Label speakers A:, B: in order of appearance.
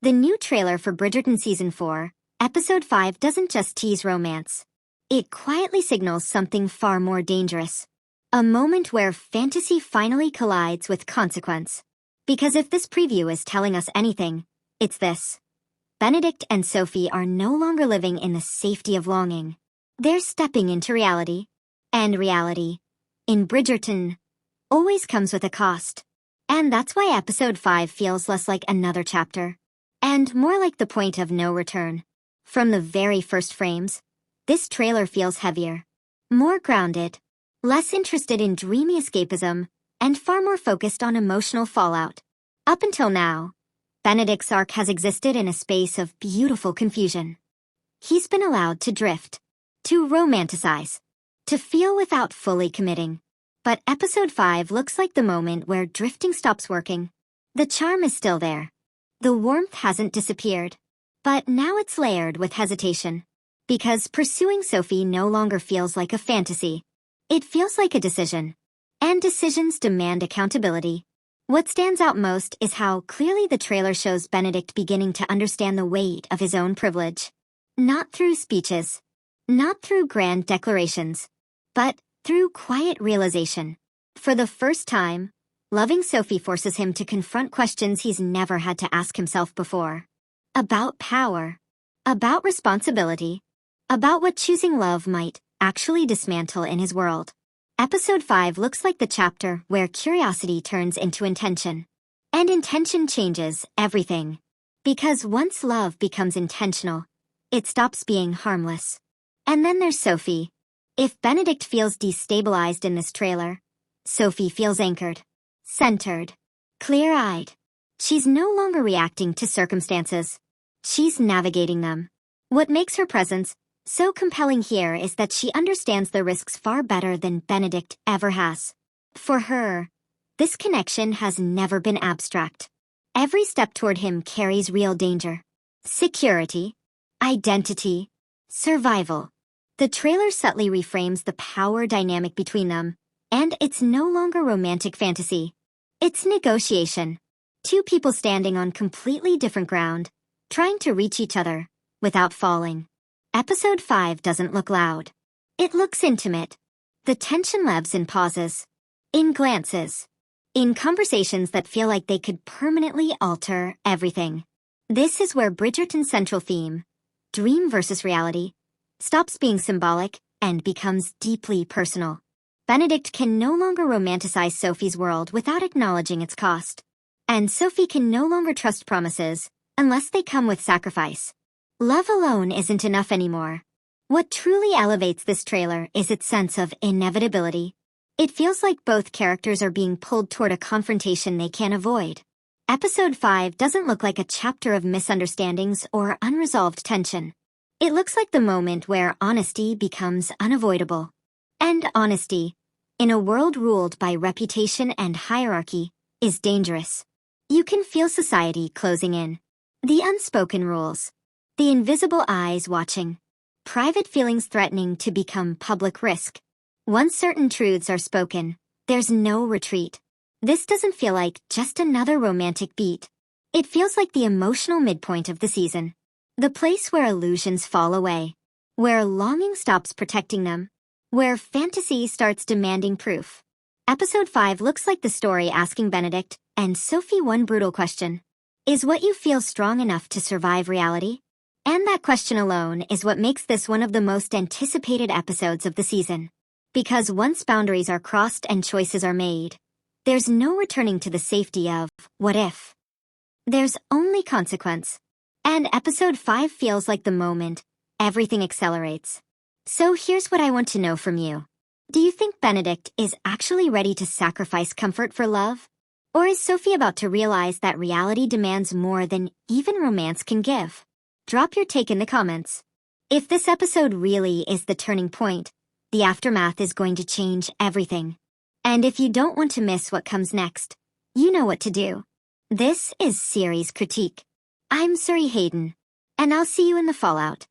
A: The new trailer for Bridgerton Season 4, Episode 5 doesn't just tease romance. It quietly signals something far more dangerous. A moment where fantasy finally collides with consequence. Because if this preview is telling us anything, it's this. Benedict and Sophie are no longer living in the safety of longing. They're stepping into reality. And reality, in Bridgerton, always comes with a cost. And that's why Episode 5 feels less like another chapter, and more like the point of no return. From the very first frames, this trailer feels heavier, more grounded, less interested in dreamy escapism, and far more focused on emotional fallout. Up until now, Benedict's arc has existed in a space of beautiful confusion. He's been allowed to drift, to romanticize, to feel without fully committing. But Episode 5 looks like the moment where drifting stops working. The charm is still there. The warmth hasn't disappeared. But now it's layered with hesitation. Because pursuing Sophie no longer feels like a fantasy. It feels like a decision. And decisions demand accountability. What stands out most is how clearly the trailer shows Benedict beginning to understand the weight of his own privilege. Not through speeches. Not through grand declarations. But through quiet realization. For the first time, loving Sophie forces him to confront questions he's never had to ask himself before. About power. About responsibility. About what choosing love might actually dismantle in his world. Episode 5 looks like the chapter where curiosity turns into intention. And intention changes everything. Because once love becomes intentional, it stops being harmless. And then there's Sophie. If Benedict feels destabilized in this trailer, Sophie feels anchored, centered, clear-eyed. She's no longer reacting to circumstances. She's navigating them. What makes her presence so compelling here is that she understands the risks far better than Benedict ever has. For her, this connection has never been abstract. Every step toward him carries real danger. Security, identity, survival. The trailer subtly reframes the power dynamic between them, and it's no longer romantic fantasy. It's negotiation. Two people standing on completely different ground, trying to reach each other without falling. Episode 5 doesn't look loud. It looks intimate. The tension lives in pauses, in glances, in conversations that feel like they could permanently alter everything. This is where Bridgerton's central theme, dream versus reality, stops being symbolic and becomes deeply personal. Benedict can no longer romanticize Sophie's world without acknowledging its cost. And Sophie can no longer trust promises unless they come with sacrifice. Love alone isn't enough anymore. What truly elevates this trailer is its sense of inevitability. It feels like both characters are being pulled toward a confrontation they can't avoid. Episode 5 doesn't look like a chapter of misunderstandings or unresolved tension. It looks like the moment where honesty becomes unavoidable. And honesty, in a world ruled by reputation and hierarchy, is dangerous. You can feel society closing in. The unspoken rules. The invisible eyes watching. Private feelings threatening to become public risk. Once certain truths are spoken, there's no retreat. This doesn't feel like just another romantic beat. It feels like the emotional midpoint of the season. The place where illusions fall away. Where longing stops protecting them. Where fantasy starts demanding proof. Episode 5 looks like the story asking Benedict and Sophie one brutal question. Is what you feel strong enough to survive reality? And that question alone is what makes this one of the most anticipated episodes of the season. Because once boundaries are crossed and choices are made, there's no returning to the safety of what if. There's only consequence. And Episode 5 feels like the moment everything accelerates. So here's what I want to know from you. Do you think Benedict is actually ready to sacrifice comfort for love? Or is Sophie about to realize that reality demands more than even romance can give? Drop your take in the comments. If this episode really is the turning point, the aftermath is going to change everything. And if you don't want to miss what comes next, you know what to do. This is Series Critique. I'm Suri Hayden, and I'll see you in the fallout.